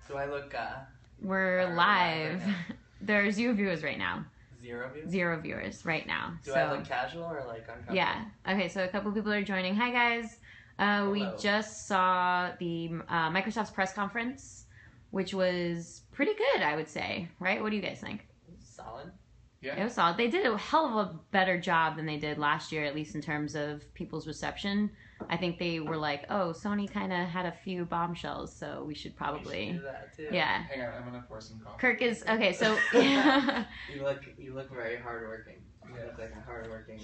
Do I look, We're live. right There's 0 viewers right now. 0 viewers? 0 viewers right now. Do I look casual or like uncomfortable? Yeah. Okay, so a couple people are joining. Hi, guys. We just saw the Microsoft's press conference, which was pretty good, I would say. Right? What do you guys think? Solid. Yeah. It was solid. They did a hell of a better job than they did last year, at least in terms of people's reception. I think they were like, oh, Sony kind of had a few bombshells, so we should probably... We should do that too. Yeah. Hang on, I'm going to pour some coffee. Kirk is... Okay, so... You look very hardworking. You look like a hardworking...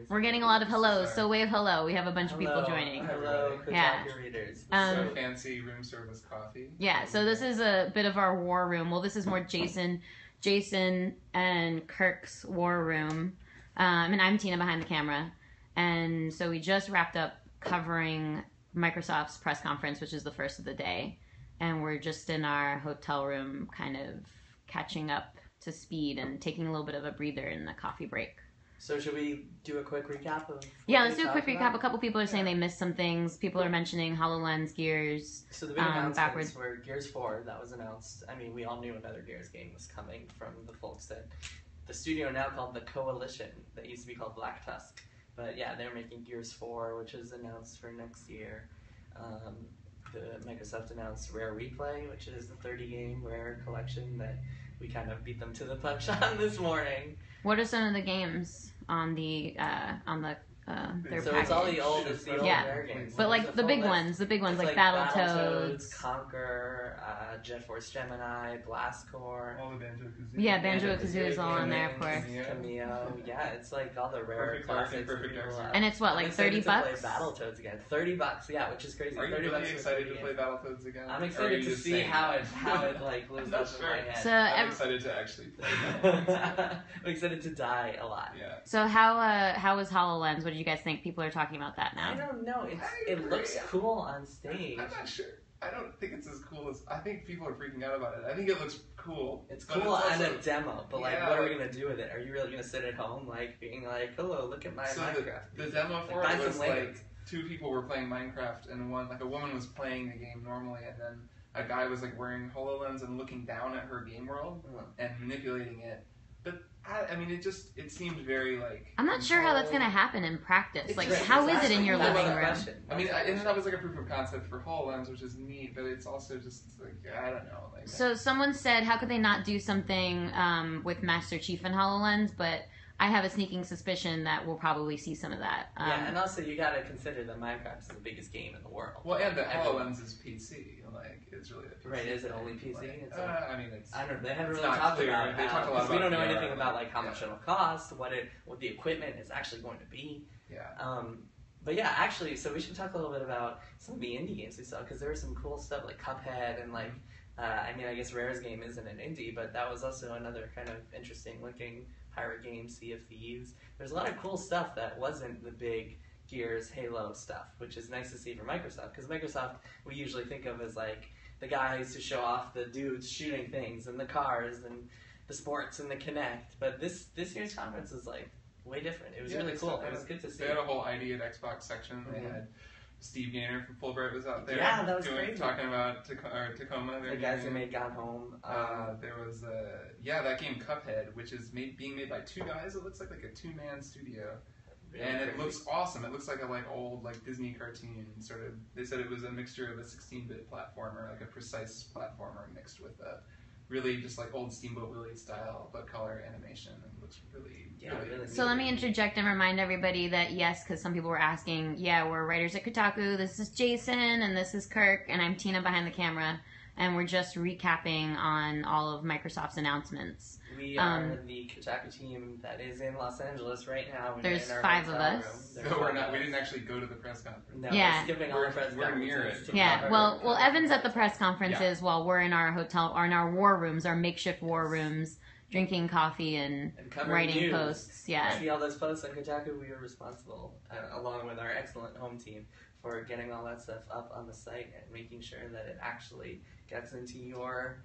We're getting a lot of hellos, so wave hello. We have a bunch of people joining. Hello, Kotaku Yeah. readers. So fancy room service coffee. Yeah, so this is a bit of our war room. Well, this is more Jason and Kirk's war room. And I'm Tina behind the camera. And so we just wrapped up covering Microsoft's press conference, which is the first of the day. And we're just in our hotel room kind of catching up to speed and taking a little bit of a breather in the coffee break. So should we do a quick recap of... Yeah, let's do a quick recap. A couple people are saying they missed some things. People are mentioning HoloLens, Gears, So the big announcements backwards. were Gears 4, that was announced. I mean, we all knew another Gears game was coming from the folks at the studio now called the Coalition, that used to be called Black Tusk. But yeah, they're making Gears 4, which is announced for next year. Microsoft announced Rare Replay, which is the 30-game Rare collection that we kind of beat them to the punch on this morning. What are some of the games on the their So package? it's all the old Rare games. But like There's a the full big list. ones, It's like Battletoads. Conquer, Jet Force Gemini, Blast Corps. All the Banjo-Kazooie. Yeah, Banjo-Kazooie is all on there, of course. Cameo. Yeah, it's like all the rare Perfect Dark and classics. Perfect that people Dark. love. And it's what, like I'm excited $30? to play Battletoads again. $30, yeah, which is crazy. Are you 30 really bucks for excited 30 to play Battletoads again? I'm Or are excited you to just see saying how that? it like lives I'm up not in my sure. head. So I'm excited to actually play Battletoads. I'm excited to die a lot. Yeah. So how was HoloLens? What do you guys think? People are talking about that I now. don't know. I It looks agree. cool on stage. I'm not sure. I don't think it's as cool as... I think people are freaking out about it. I think it looks cool. It's but cool also- on a demo, but like, Yeah, what are we like- gonna do with it? Are you really gonna sit at home, like, being like, "Hello, look at my So Minecraft"? the demo for Like, it buy was some Legos. like 2 people were playing Minecraft and a woman was playing the game normally and then a guy was like wearing HoloLens and looking down at her game world and manipulating it. But I mean, it seemed very like... I'm not sure how that's gonna happen in practice. It's Like, right, how is it exactly. in your That's living the room? question. I mean, That's the and that was like a proof of concept for HoloLens, which is neat, but it's also just like, I don't know. Like, So someone said, how could they not do something with Master Chief and HoloLens? But I have a sneaking suspicion that we'll probably see some of that. Yeah, and also you gotta consider that Minecraft is the biggest game in the world. well, and the Everyone- HoloLens is PC. Like, it's really a PC. Right, is it thing. only PC? Like, It's I mean, it's... I don't know. They haven't It's really not talked clear. about They talked a lot because we don't know about anything VR, about like how yeah. much it'll cost, what the equipment is actually going to be. Yeah. But yeah, actually, so we should talk a little bit about some of the indie games we saw because there was some cool stuff like Cuphead and like I mean, I guess Rare's game isn't an indie, but that was also another kind of interesting looking pirate game, Sea of Thieves. There's a lot of cool stuff that wasn't the big Gears, Halo stuff, which is nice to see for Microsoft because Microsoft we usually think of as like the guys who show off the dudes shooting things and the cars and the sports and the Kinect. But this year's conference is like way different. It was really cool. It was good to see. They had a whole ID at Xbox section. They had Steve Gaynor from Fulbright was out there. Yeah, that was crazy. Talking about Tacoma. The guys who made Gone Home. There was that game Cuphead, which is being made by 2 guys. It looks like a 2-man studio. Really and it crazy. looks awesome. It looks like a old Disney cartoon sort of. They said it was a mixture of a 16-bit platformer, like a precise platformer mixed with a really just like old Steamboat Willie style, but color animation, and it looks really. So let me interject and remind everybody that yes, because some people were asking, yeah, we're writers at Kotaku. This is Jason and this is Kirk, and I'm Tina behind the camera, and we're just recapping on all of Microsoft's announcements. We are the Kotaku team that is in Los Angeles right now. We're There's in our 5 of hotel us. room. So we're not. We didn't actually go to the press conference. No, Yeah. we're skipping all the press We're near conferences it. to Yeah, cover well, Evan's at the press conferences Yeah. while we're in our hotel or in our war rooms, our makeshift war rooms, drinking coffee and covering writing news. posts. Yeah. See all those posts on Kotaku? We are responsible, along with our excellent home team, for getting all that stuff up on the site and making sure that it actually gets into your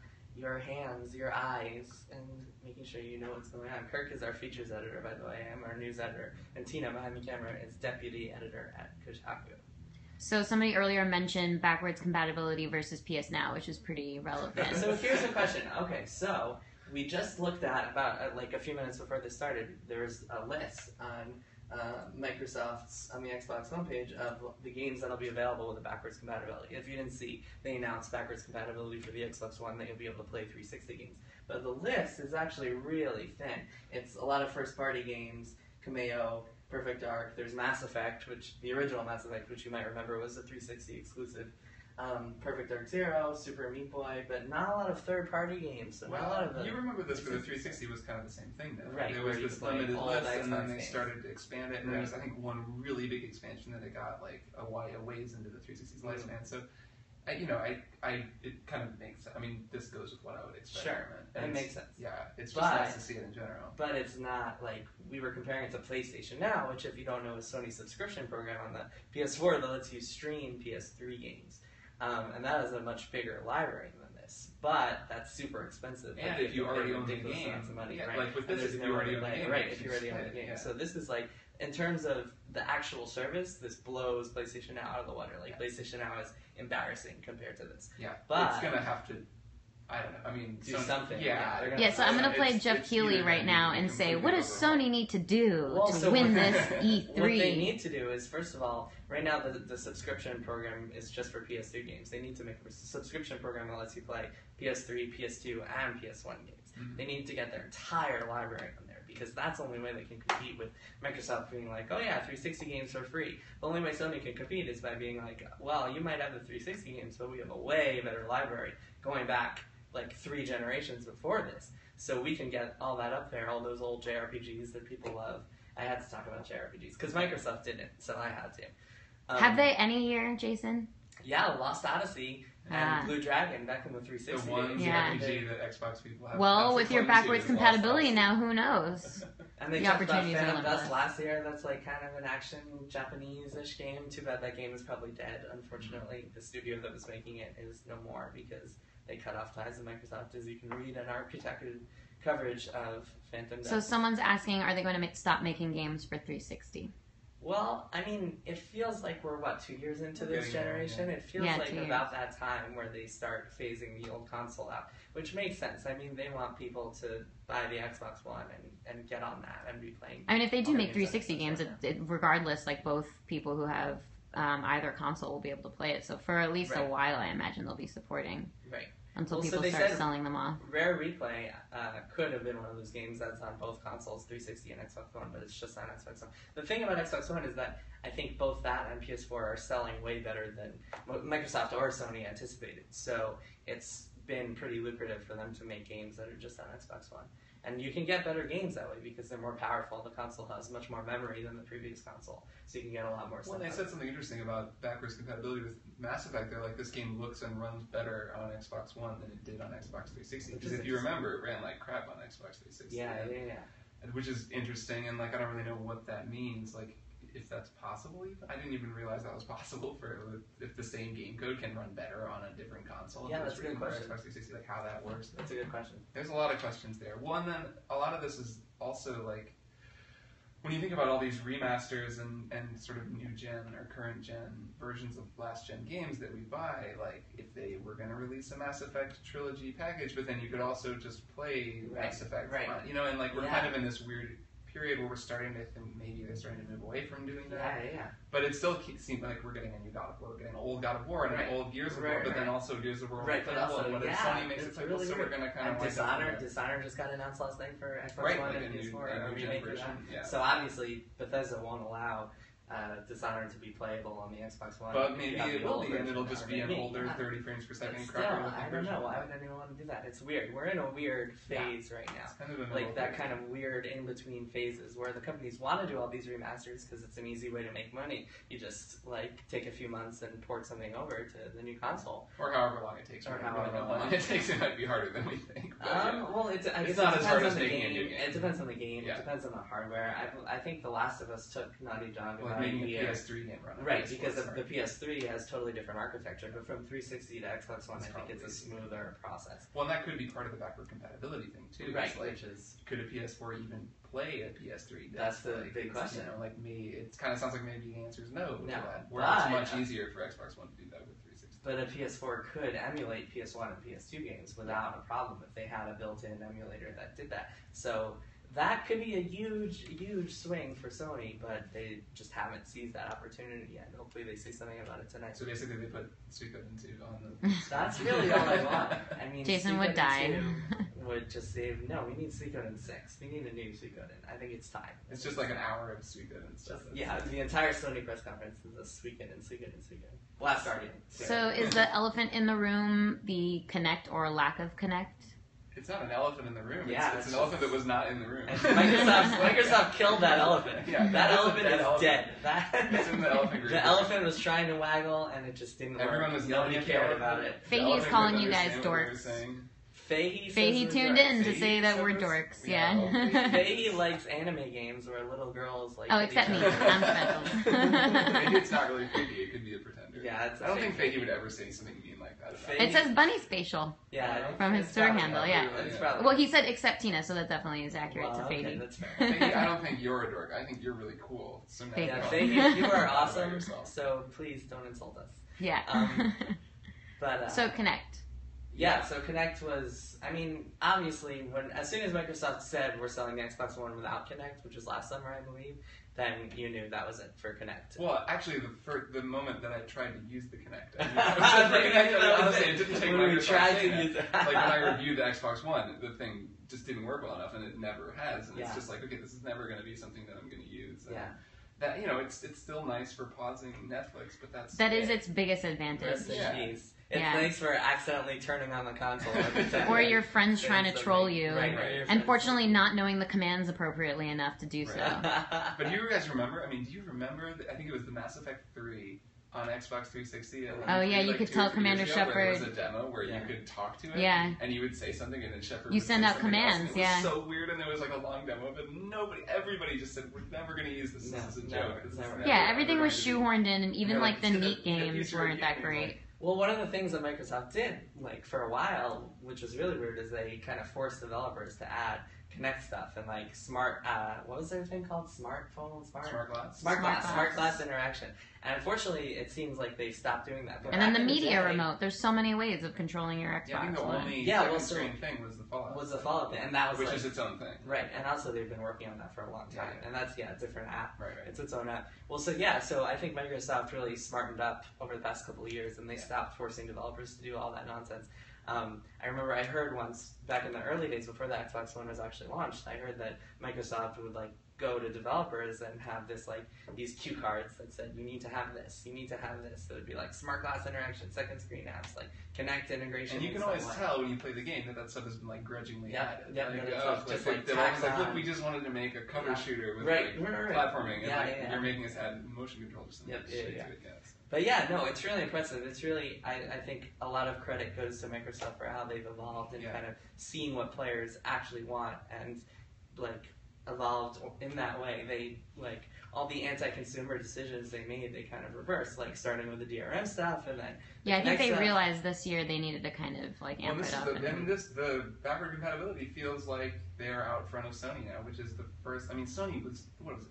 hands, your eyes, and making sure you know what's going on. Kirk is our features editor, by the way. I'm our news editor. And Tina, behind the camera, is deputy editor at Kotaku. So somebody earlier mentioned backwards compatibility versus PS Now, which is pretty relevant. So here's the question. Okay, so we just looked at about like a few minutes before this started. There's a list on Microsoft's on the Xbox homepage of the games that'll be available with the backwards compatibility. If you didn't see, they announced backwards compatibility for the Xbox One that you'll be able to play 360 games. But the list is actually really thin. It's a lot of first-party games, Cameo, Perfect Dark. There's Mass Effect, which the original Mass Effect, which you might remember was a 360 exclusive. Perfect Dark Zero, Super Meat Boy, but not a lot of third-party games. So not a lot of them. You remember this for the 360 was kind of the same thing, though. Right. There was this limited list, and then they games. started to expand it, and there was, I think, one really big expansion that it got like a ways into the 360's lifespan. So, it kind of makes sense. I mean, this goes with what I would expect. Sure, it makes sense. Yeah, it's just nice to see it in general. But it's not like we were comparing it to PlayStation Now, which, if you don't know, is Sony's subscription program on the PS4 that lets you stream PS3 games. And that is a much bigger library than this, but that's super expensive. And if you already own the game, money, yeah, right? like with this, if you already own the game, right? If you already own the game, yeah. So this is like, in terms of the actual service, this blows PlayStation Now out of the water. Like PlayStation Now is embarrassing compared to this. Yeah, but it's gonna have to. I don't know. I mean, do something. Yeah, so I'm going to play Jeff Keighley right now and say, what does Sony need to do to win this E3? What they need to do is, first of all, right now the subscription program is just for PS3 games. They need to make a subscription program that lets you play PS3, PS2, and PS1 games. Mm-hmm. They need to get their entire library on there, because that's the only way they can compete with Microsoft being like, oh yeah, 360 games for free. The only way Sony can compete is by being like, well, you might have the 360 games, but we have a way better library going back like 3 generations before this. So we can get all that up there, all those old JRPGs that people love. I had to talk about JRPGs, because Microsoft didn't, so I had to. Have they any year, Jason? Yeah, Lost Odyssey and Blue Dragon back in the 360 the one days. JRPG that Xbox people have. Well, with your backwards compatibility now, who knows? And they talked about Phantom Dust last year. That's like kind of an action Japanese-ish game. Too bad that game is probably dead, unfortunately. The studio that was making it is no more, because they cut off ties with Microsoft, as you can read in our protected coverage of Phantom Dust. So someone's asking, are they going to stop making games for 360? Well, I mean, it feels like we're, 2 years into this generation? It feels like about that time where they start phasing the old console out, which makes sense. I mean, they want people to buy the Xbox One and get on that and be playing. I mean, if they do make 360 games, regardless, like both people who have either console will be able to play it. So for at least a while, I imagine they'll be supporting. Right. Until people start selling them off. Rare Replay could have been one of those games that's on both consoles, 360 and Xbox One, but it's just on Xbox One. The thing about Xbox One is that I think both that and PS4 are selling way better than Microsoft or Sony anticipated. So it's been pretty lucrative for them to make games that are just on Xbox One. And you can get better games that way because they're more powerful. The console has much more memory than the previous console, so you can get a lot more stuff. Well, they said something interesting about backwards compatibility with Mass Effect. They're like, this game looks and runs better on Xbox One than it did on Xbox 360. Because if you remember, it ran like crap on Xbox 360. Yeah. Which is interesting, and like I don't really know what that means. Like, if that's possible, even I didn't even realize that was possible if the same game code can run better on a different console. Yeah, that's a good question. Xbox 360, like how that works. That's a good question. There's a lot of questions there. One, then a lot of this is also like when you think about all these remasters and sort of new gen or current gen versions of last gen games that we buy. Like if they were going to release a Mass Effect trilogy package, but then you could also just play Mass Effect, you know, and like we're kind of in this weird period where we're starting to think maybe they're starting to move away from doing that. Yeah. But it still seems like we're getting a new God of War, we're getting an old God of War and an old Gears of War, but then also Gears of War. But also, Sony makes it really so we're going to kind of Dishonored just got announced last night for Xbox One and PS4, a remake of that. Yeah. So obviously Bethesda won't allow Dishonored to be playable on the Xbox One. But maybe it will be, and it'll just be an older 30 frames per second. Still, I don't know. Why would anyone want to do that? It's weird. We're in a weird phase right now. It's kind of like that kind of weird in-between phases where the companies want to do all these remasters because it's an easy way to make money. You just like take a few months and port something over to the new console. Or however long it takes. It might be harder than we think. Well, it's not as hard as making a new game. It depends on the game. It depends on the hardware. I think The Last of Us took Naughty Dog like making a PS3 game run. Right, because the PS3 has totally different architecture, but from 360 to Xbox One, I think it's a smoother process. Well, and that could be part of the backward compatibility thing too. Right, like, which is could a PS4 even play a PS3? That's the big question. You know, like me, it kind of sounds like maybe the answer is no. To that. Where it's much easier for Xbox One to do that with 360. But a PS4 could emulate PS1 and PS2 games without a problem if they had a built-in emulator that did that. So that could be a huge swing for Sony, but they just haven't seized that opportunity yet. Hopefully they say something about it tonight. So basically they put Suikoden 2 on the... That's really all I want. I mean, Jason would die. Would just say, no, we need Suikoden 6. We need a new Suikoden. I think it's time. It's just like an hour of Suikoden stuff. Yeah, the entire Sony press conference is a Suikoden. Last Guardian. So is the elephant in the room the Kinect or lack of Kinect? It's not an elephant in the room. Yeah, it's an elephant that was not in the room. Microsoft killed that elephant. Yeah, that elephant is dead. It's in the elephant group. The elephant was trying to waggle, and it just didn't Everyone work. was Nobody cared about it. Fahey's calling you guys dorks. Fahey tuned in to say that we're dorks. Yeah. Fahey likes anime games where little girls like. Oh, except me. I'm special. Maybe it's not really Fahey. It could be a pretender. Yeah, I don't think Fahey would ever say something mean like that. It says Bunny Spatial. Yeah, from his Twitter handle. Yeah. Well, he said except Tina, so that definitely is accurate to Fahey. That's fair. Fahey, I don't think you're a dork. I think you're really cool. So Fahey, you are awesome. So please don't insult us. Yeah. But so Kinect. Yeah, so Kinect was, I mean, obviously, as soon as Microsoft said we're selling the Xbox One without Kinect, which was last summer, I believe, then you knew that was it for Kinect. Well, actually, the moment that I tried to use the Kinect, honestly, it didn't take Microsoft saying that. Like, when I reviewed the Xbox One, the thing just didn't work well enough, and it never has, and it's just like, okay, this is never going to be something that I'm going to use. And that, you know, it's still nice for pausing Netflix, but that is its biggest advantage. It's nice for accidentally turning on the console. Or your friends trying to troll you. Right. And fortunately not knowing the commands appropriately enough to do so. But do you guys remember, do you remember, I think it was the Mass Effect 3 on Xbox 360. Oh yeah, you could tell Commander Shepard. There was a demo where you could talk to it. Yeah. And you would say something, and then Shepard. You send out commands. It was so weird, and there was like a long demo of it. Everybody just said, "We're never going to use this. This is a joke." Yeah, everything was shoehorned in, and even like the neat games weren't that great. Well, one of the things that Microsoft did, like for a while, which was really weird, is they kind of forced developers to add Kinect stuff and like smart. What was their thing called? Smart glass interaction. And unfortunately, it seems like they stopped doing that. And then the media remote. There's so many ways of controlling your Xbox. Yeah, I think the only screen thing was the Fallout. Thing, and that was which is its own thing. Right, and also they've been working on that for a long time, and that's a different app. Right. It's its own app. Well, so I think Microsoft really smartened up over the past couple of years, and they stopped forcing developers to do all that nonsense. I remember I heard once back in the early days before the Xbox One was actually launched, I heard that Microsoft would like go to developers and have this like these cue cards that said you need to have this, you need to have this. So it'd be like smart glass interaction, second screen apps, like Kinect integration. And you can always tell when you play the game that stuff has been like grudgingly added. Like, look, we just wanted to make a cover shooter with platforming, and you're making us add motion controls and shit to it. But yeah, no, it's really impressive. It's really, I think a lot of credit goes to Microsoft for how they've evolved and kind of seeing what players actually want and like evolved in that way. They like all the anti-consumer decisions they made, they kind of reversed, like starting with the DRM stuff and then I think they realized this year they needed to kind of like amp it up. The backward compatibility feels like they're out front of Sony now, which is the first. I mean, Sony was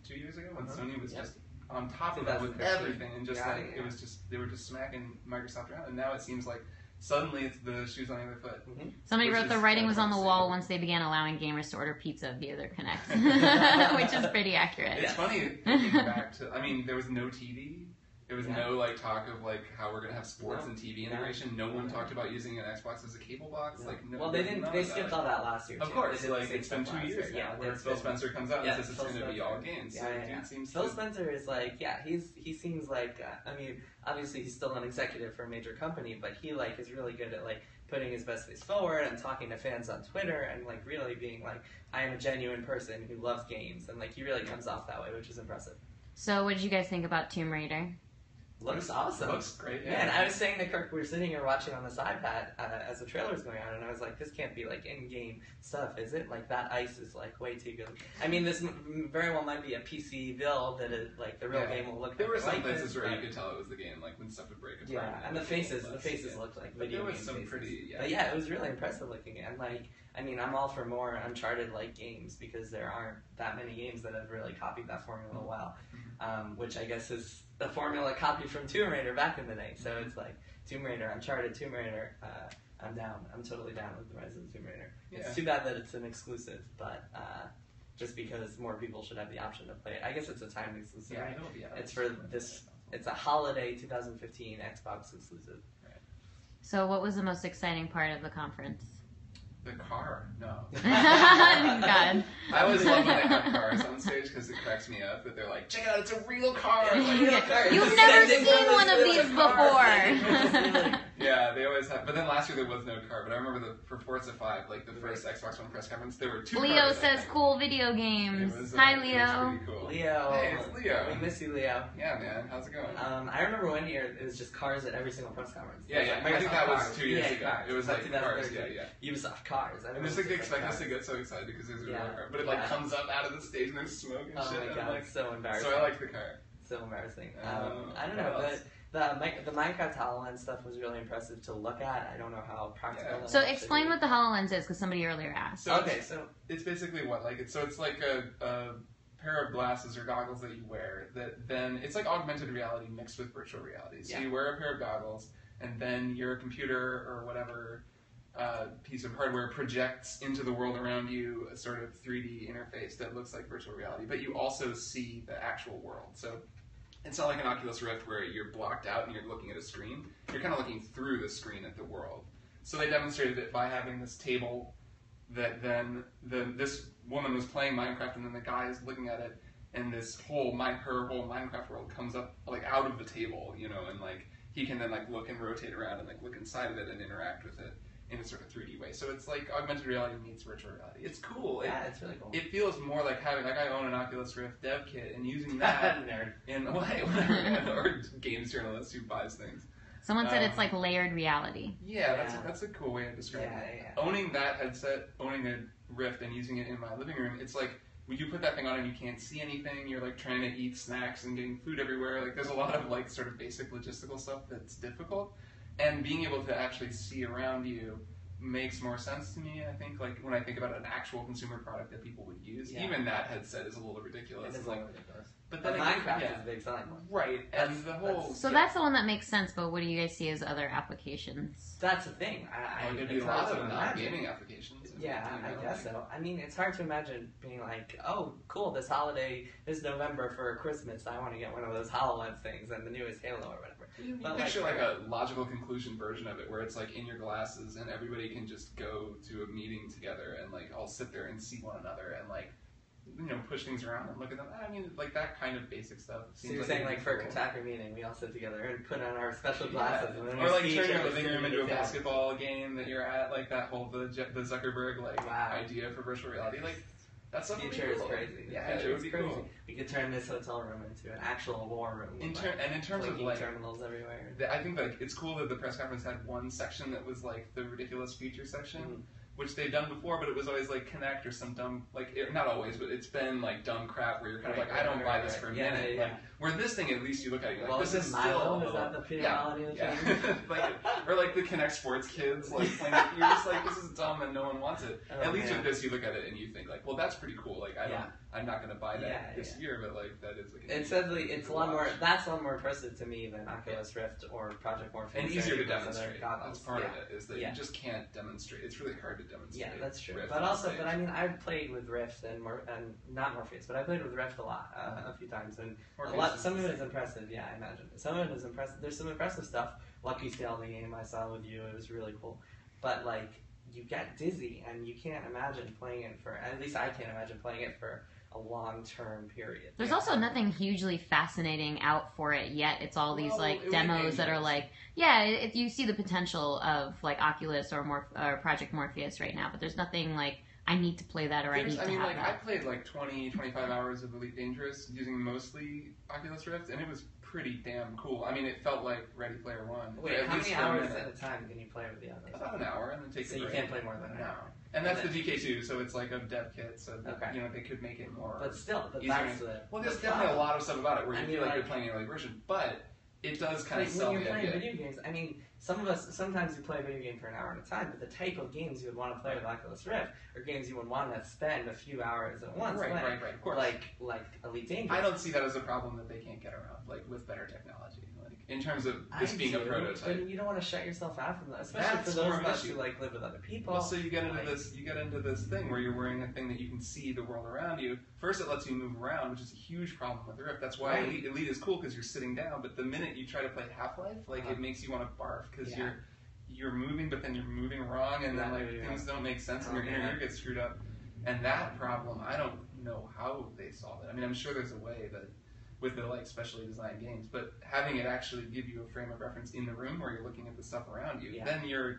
2 years ago when Sony was just on top of it with everything, and just it was just they were just smacking Microsoft around, and now it seems like suddenly it's the shoes on the other foot. Somebody wrote the writing was on the wall once they began allowing gamers to order pizza via their Kinect, which is pretty accurate. It's funny thinking back to, there was no TV. There was no like talk of like how we're gonna have sports and TV integration. No one talked about using an Xbox as a cable box. Like, well, they didn't. They skipped all that last year. Of course, like it's been 2 years now. Where Phil Spencer comes out and says it's gonna be all games. Phil Spencer is like, he seems like. Obviously he's still an executive for a major company, but he like is really good at like putting his best face forward and talking to fans on Twitter and like really being like, I am a genuine person who loves games, and like he really comes off that way, which is impressive. So, what did you guys think about Tomb Raider? Looks awesome. Looks great. Yeah. Man, I was saying to Kirk, we were sitting here watching on this iPad as the trailer was going on, and I was like, this can't be like in-game stuff, is it? Like that ice is like way too good. I mean, this very well might be a PC build that it, like the real game will look. There were some like places this, where you could tell it was the game, like when stuff would break apart. Yeah, and the faces looked like video game faces. But yeah, it was really impressive looking, and like, I mean, I'm all for more Uncharted-like games because there aren't that many games that have really copied that formula well, which I guess is the formula copied from Tomb Raider back in the day. So it's like Tomb Raider, Uncharted, Tomb Raider. I'm down. I'm totally down with the Rise of the Tomb Raider. Yeah. It's too bad that it's an exclusive, but just because more people should have the option to play it. I guess it's a timed exclusive. Yeah, Right? it'll be out. It's for this. It's a holiday 2015 Xbox exclusive. Right. So what was the most exciting part of the conference? The car, no. God. I always love when they have cars on stage because it cracks me up that they're like, check it out, it's a real car. Like, You've never seen one of these before. Yeah, they always have. But then last year there was no car. But I remember for Forza 5, like the first Xbox One press conference, there were 2 cars. Leo says cool video games. Hi, Leo. It was pretty cool. Leo. Hey, it's Leo. We miss you, Leo. Yeah, man. How's it going? I remember one year it was just cars at every single press conference. Yeah. I think that was 2 years ago. Cars. It was like cars. Yeah. Ubisoft cars. And it's like they expect us to get so excited because there's a real car, but it like comes up out of the stage and there's smoke and shit. Oh my god, like, it's so embarrassing. So I like the car. So embarrassing. I don't know, but the Minecraft HoloLens stuff was really impressive to look at. I don't know how practical. Yeah. So explain what the HoloLens is, because somebody earlier asked. So it's basically what it's like a pair of glasses or goggles that you wear that then it's like augmented reality mixed with virtual reality. So you wear a pair of goggles and then your computer or whatever piece of hardware projects into the world around you a sort of 3D interface that looks like virtual reality, but you also see the actual world. So it's not like an Oculus Rift where you're blocked out and you're looking at a screen. You're kind of looking through the screen at the world. So they demonstrated it by having this table that then this woman was playing Minecraft and then the guy is looking at it and her whole Minecraft world comes up like out of the table, and like he can then like look and rotate around and like look inside of it and interact with it in a sort of 3D way. So it's like augmented reality meets virtual reality. It's cool. Yeah, it's really cool. It feels more like having, I own an Oculus Rift dev kit and using that nerd. Or games journalist who buys things. Someone said it's like layered reality. Yeah, that's a cool way of describing it. Yeah. Owning that headset, owning a Rift and using it in my living room, it's like when you put that thing on and you can't see anything, you're like trying to eat snacks and getting food everywhere. Like there's a lot of like sort of basic logistical stuff that's difficult. And being able to actually see around you makes more sense to me, I think. Like when I think about an actual consumer product that people would use, even that headset is a little ridiculous. It is a little ridiculous. But then Minecraft is a big selling point. Right. And the whole... So that's the one that makes sense, but what do you guys see as other applications? That's the thing. There'd be lots of non-gaming applications. Yeah, I guess so. I mean, it's hard to imagine being like, oh, cool, this holiday is November for Christmas. I want to get one of those HoloLens things and the newest Halo or whatever. You picture like a logical conclusion version of it where it's like in your glasses and everybody can just go to a meeting together and like all sit there and see one another and like, push things around and look at them. I mean, like that kind of basic stuff. So you're saying like for a Kotaku meeting, we all sit together and put on our special glasses, and then or like turn your living room into a basketball game that you're at, like that whole the Zuckerberg idea for virtual reality. Like that's something future is crazy. Yeah, it would be crazy. Cool. We could turn this hotel room into an actual war room. In terms of like terminals everywhere. I think like it's cool that the press conference had one section that was like the ridiculous feature section. Which they've done before, but it was always like Connect or some dumb, not always, but it's been like dumb crap where you're kind of like, I don't buy this for a minute. Like, where this thing, at least you look at it, you're like, this is Milo? Is that the finality of the thing? Or like the Connect Sports kids, like playing it, you're just like, this is dumb and no one wants it. At least with this, you look at it and you think like, well, that's pretty cool. Like, I'm not going to buy that this year, but like, that is like... It says it's a lot more, that's a lot more impressive to me than Oculus Rift or Project Morpheus. And easier to demonstrate. That's part of it, is that you just can't demonstrate. It's really hard to demonstrate. Yeah, that's true. But also, I mean, I've played with Rift and not Morpheus, but I played with Rift a lot, a few times, and some of it is impressive. Yeah, I imagine some of it is impressive. There's some impressive stuff. Lucky Sail, the game I saw with you, it was really cool. But like, you get dizzy, and you can't imagine playing it for. At least I can't imagine playing it for a long-term period. There's also nothing hugely fascinating out for it yet. It's all these demos that are like, you see the potential of like Oculus or Project Morpheus right now, but there's nothing like I need to play that or I need to have I that. played like 20, 25 hours of Elite Dangerous using mostly Oculus Rift, and it was pretty damn cool. I mean, it felt like Ready Player One. Wait, how many hours at a time can you play with the others? About an hour, and then take a break. So you can't play more than an hour. And that's the DK2, so it's like a dev kit, so okay. They could make it more. But still, there's definitely a lot of stuff about it where you feel like you're playing an early version, but it does kind of sell when you're the playing idea. video games. I mean, sometimes you play a video game for an hour at a time, but the type of games you would want to play with Oculus Rift are games you would want to spend a few hours at once. Right, of course. Like Elite Dangerous. I don't see that as a problem that they can't get around, like with better technology. In terms of this being a prototype, but you don't want to shut yourself out from that, especially for those of us who live with other people. Well, so you get into this thing where you're wearing a thing that you can see the world around you. First, it lets you move around, which is a huge problem with the Rift. That's why Elite is cool because you're sitting down. But the minute you try to play Half-Life, it makes you want to barf because you're moving, but then you're moving wrong, and then things don't make sense, and your inner ear gets screwed up. And that problem, I don't know how they solve it. I mean, I'm sure there's a way that. With the specially designed games, but having it actually give you a frame of reference in the room where you're looking at the stuff around you, then you're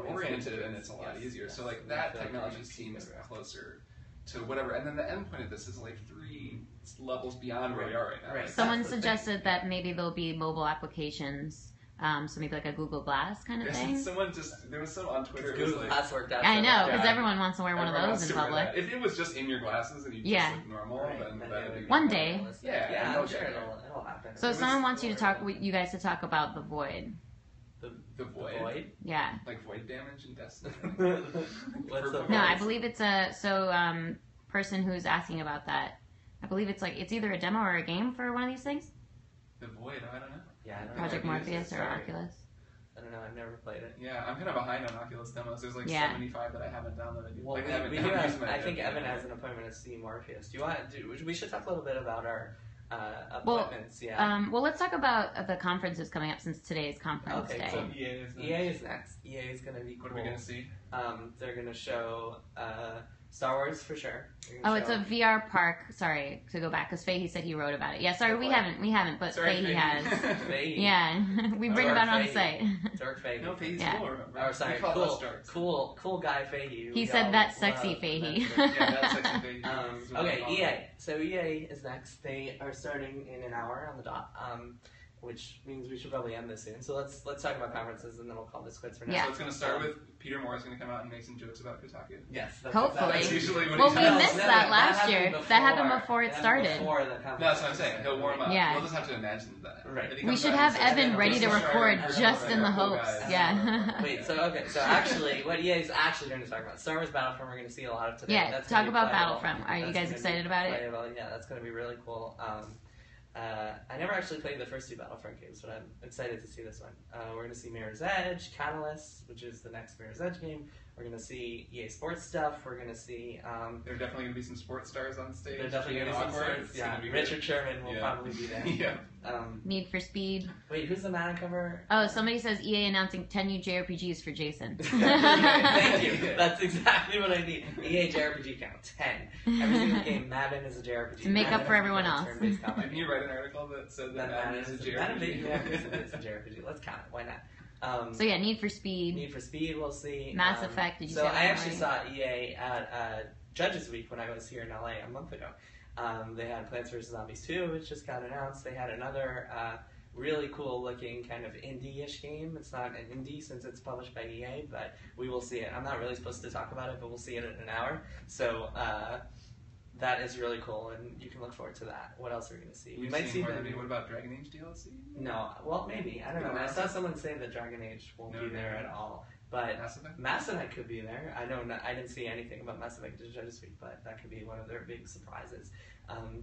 oriented and it's a lot easier. So that technology seems closer to whatever. And then the endpoint of this is 3 levels beyond where we are right now. Right. Someone suggested that maybe there'll be mobile applications. So maybe like a Google Glass kind of thing. There was some on Twitter. Google Glass worked out. I know, because everyone wants to wear one of those in public. If it was just in your glasses and you just look normal, then that would be one day. Yeah, I'm sure it'll happen. So someone wants you guys to talk about the Void. The Void? Yeah. Like void damage in Destiny? What's the No, I believe it's person who's asking about that. I believe it's either a demo or a game for one of these things. The Void, I don't know. Yeah, I don't Project Morpheus or Oculus. I don't know. I've never played it. Yeah, I'm kind of behind on Oculus demos. There's 75 that I haven't downloaded. Well, I think Evan has an appointment to see Morpheus. We should talk a little bit about our appointments. Well, let's talk about the conferences coming up since today's conference day. So EA is next. EA is going to be cool. What are we going to see? They're going to show Star Wars for sure. It's a VR park. Sorry, to go back, because Fahey said he wrote about it. Yeah, sorry, we haven't, but Fahey has. Fahey. Yeah, we've written about it on the site. Dark Fahey. No, Fahey's cool, remember? Oh, sorry, cool guy Fahey. He said that sexy Fahey. Yeah, that's sexy Fahey. Okay, EA. So EA is next. They are starting in an hour on the dot. Which means we should probably end this soon. So let's talk about conferences, and then we'll call this quits for now. Yeah. So it's going to start with Peter Moore is going to come out and make some jokes about Kotaku. Yes. Hopefully. That's usually what we does. missed that last year. That happened before it started. That's what I'm saying. He'll warm up. Yeah. We'll just have to imagine that. Right. We should have Evan ready to record just in the hopes. Yeah. Wait, so actually, what EA is actually going to talk about, Star Wars Battlefront, we're going to see a lot of today. Yeah, talk about Battlefront. Are you guys excited about it? Yeah, that's going to be really cool. I never actually played the first 2 Battlefront games, but I'm excited to see this one. We're going to see Mirror's Edge, Catalyst, which is the next Mirror's Edge game. We're going to see EA Sports stuff. We're going to see... there are definitely going to be some sports stars on stage. There's definitely going to be some sports. Yeah, Richard Sherman will probably be there. Yeah. Need for Speed. Wait, who's the man cover? Oh, somebody says EA announcing 10 new JRPGs for Jason. Thank you. That's exactly what I need. EA JRPG count 10. Every single game, Madden is a JRPG. To make up for everyone else. Didn't you write an article that said that Madden is a JRPG? It's a JRPG. Let's count it. Why not? So yeah, Need for Speed. Need for Speed, we'll see. Mass Effect. Did you see that? So I actually saw EA at Judges Week when I was here in LA a month ago. They had Plants vs. Zombies 2, which just got announced. They had another really cool looking kind of indie-ish game. It's not an indie since it's published by EA, but we will see it. I'm not really supposed to talk about it, but we'll see it in an hour. So that is really cool, and you can look forward to that. What else are we going to see? We might see more than what about Dragon Age DLC? No. Well, maybe. I don't know. I saw someone say that Dragon Age won't be there at all. But Mass Effect could be there. I didn't see anything about Mass Effect this week, but that could be one of their big surprises.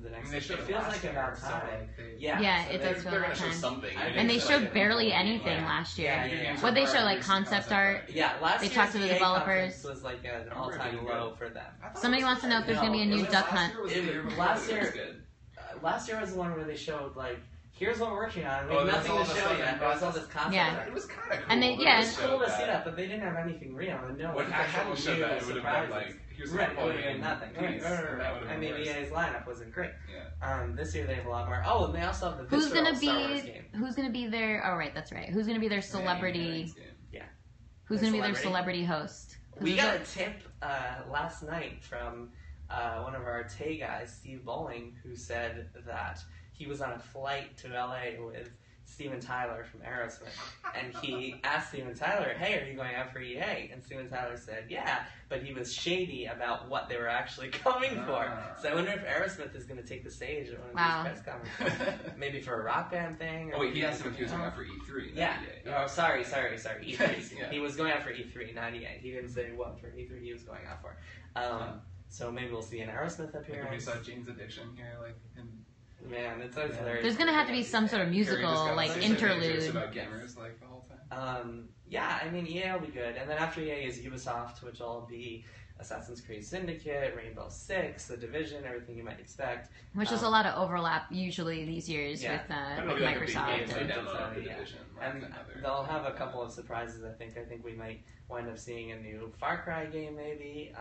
The next, it feels like about time. It does feel like time. Something. And they showed barely anything last year. What they show, like concept art? Yeah, last year they talked to the developers. Was like an all-time low for them. Somebody wants to know if there's going to be a new Duck Hunt. Last year was the one where they showed like, here's what we're working on. We have nothing to show yet. There was all this concept. Yeah. It was kind of cool. And it's cool to see that, but they didn't have anything real. And no, what actually showed that, it would have been like, here's what we're doing. Nothing. I mean, EA's lineup wasn't great. Yeah. This year they have a lot more. Oh, and they also have the Visceral Star Wars game. Who's going to be their? Oh, right, that's right. Who's going to be their celebrity? Yeah. Who's going to be their celebrity host? We got a tip last night from one of our Tay guys, Steve Bowling, who said that he was on a flight to LA with Steven Tyler from Aerosmith, and he asked Steven Tyler, "Hey, are you going out for EA?" And Steven Tyler said, "Yeah," but he was shady about what they were actually coming for. So I wonder if Aerosmith is going to take the stage at one of these press conferences, maybe for a rock band thing. Or wait, he asked him if he was going out for E3. Yeah. Oh, sorry, E3. Yeah. He was going out for E3, not EA. He didn't say what for E3 he was going out for. So maybe we'll see an Aerosmith appearance. Like we saw Jane's Addiction here, like in. Man, it's always hilarious. There's gonna have to be some sort of musical, like, interlude. About gamers, like, the whole time. Yeah, I mean, EA will be good. And then after EA is Ubisoft, which will be Assassin's Creed Syndicate, Rainbow Six, The Division, everything you might expect. Which is a lot of overlap usually these years with Microsoft. And they'll have a couple of surprises, I think. I think we might wind up seeing a new Far Cry game, maybe.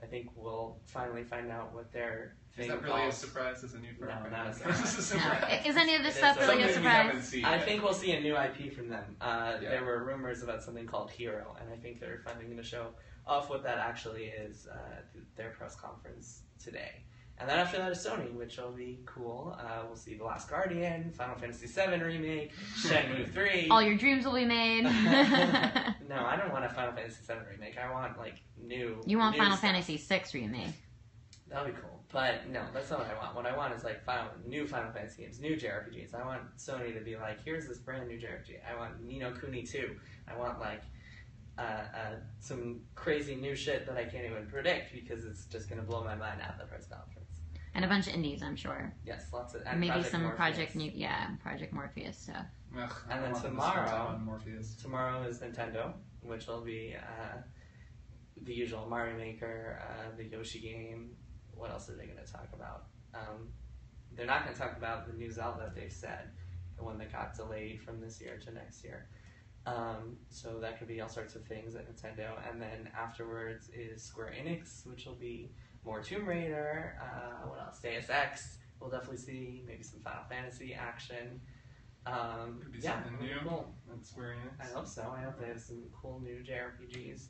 I think we'll finally find out what their thing is that really a surprise as a new Far Cry? No, not a surprise. No. Is any of this stuff really a surprise? I think we'll see a new IP from them. There were rumors about something called Hero, and I think they're finally going to show off what that actually is at their press conference today. And then after that is Sony, which will be cool. We'll see The Last Guardian, Final Fantasy VII Remake, Shenmue 3. All your dreams will be made. No, I don't want a Final Fantasy VII Remake. I want, like, new You want new Final stuff. Fantasy VI Remake. That would be cool. But no, that's not what I want. What I want is, like, new Final Fantasy games, new JRPGs. I want Sony to be like, here's this brand new JRPG. I want Ni no Kuni 2. I want, like, some crazy new shit that I can't even predict because it's just going to blow my mind at the press conference. And a bunch of indies, I'm sure. Yes, lots of... And maybe Project some Morpheus. Project Morpheus stuff. And then tomorrow is Nintendo, which will be the usual Mario Maker, the Yoshi game. What else are they going to talk about? They're not going to talk about the new Zelda, they've said, the one that got delayed from this year to next year. So that could be all sorts of things at Nintendo. And then afterwards is Square Enix, which will be more Tomb Raider. What else? Deus Ex. We'll definitely see maybe some Final Fantasy action. Could be something new. Cool. That's Square Enix. I hope so. I hope they have some cool new JRPGs.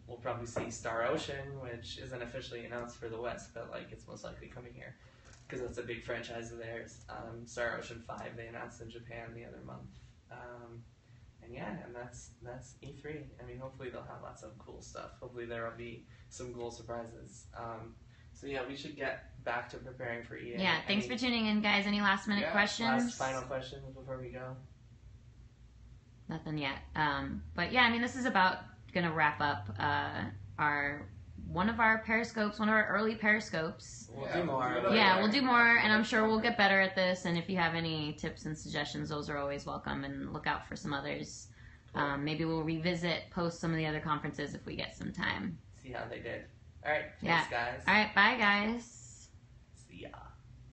We'll probably see Star Ocean, which isn't officially announced for the West, but like it's most likely coming here because it's a big franchise of theirs. Star Ocean 5 they announced in Japan the other month. And that's E3. I mean, hopefully they'll have lots of cool stuff. Hopefully there will be some cool surprises. So yeah, we should get back to preparing for EA. Yeah, thanks for tuning in, guys. Any last minute questions? Last final questions before we go? Nothing yet. But yeah, I mean, this is about going to wrap up one of our periscopes, one of our early periscopes. We'll do more. Yeah, we'll do more, and I'm sure we'll get better at this. And if you have any tips and suggestions, those are always welcome. And look out for some others. Maybe we'll revisit, post some of the other conferences if we get some time. See how they did. All right, thanks, guys. All right, bye, guys. See ya.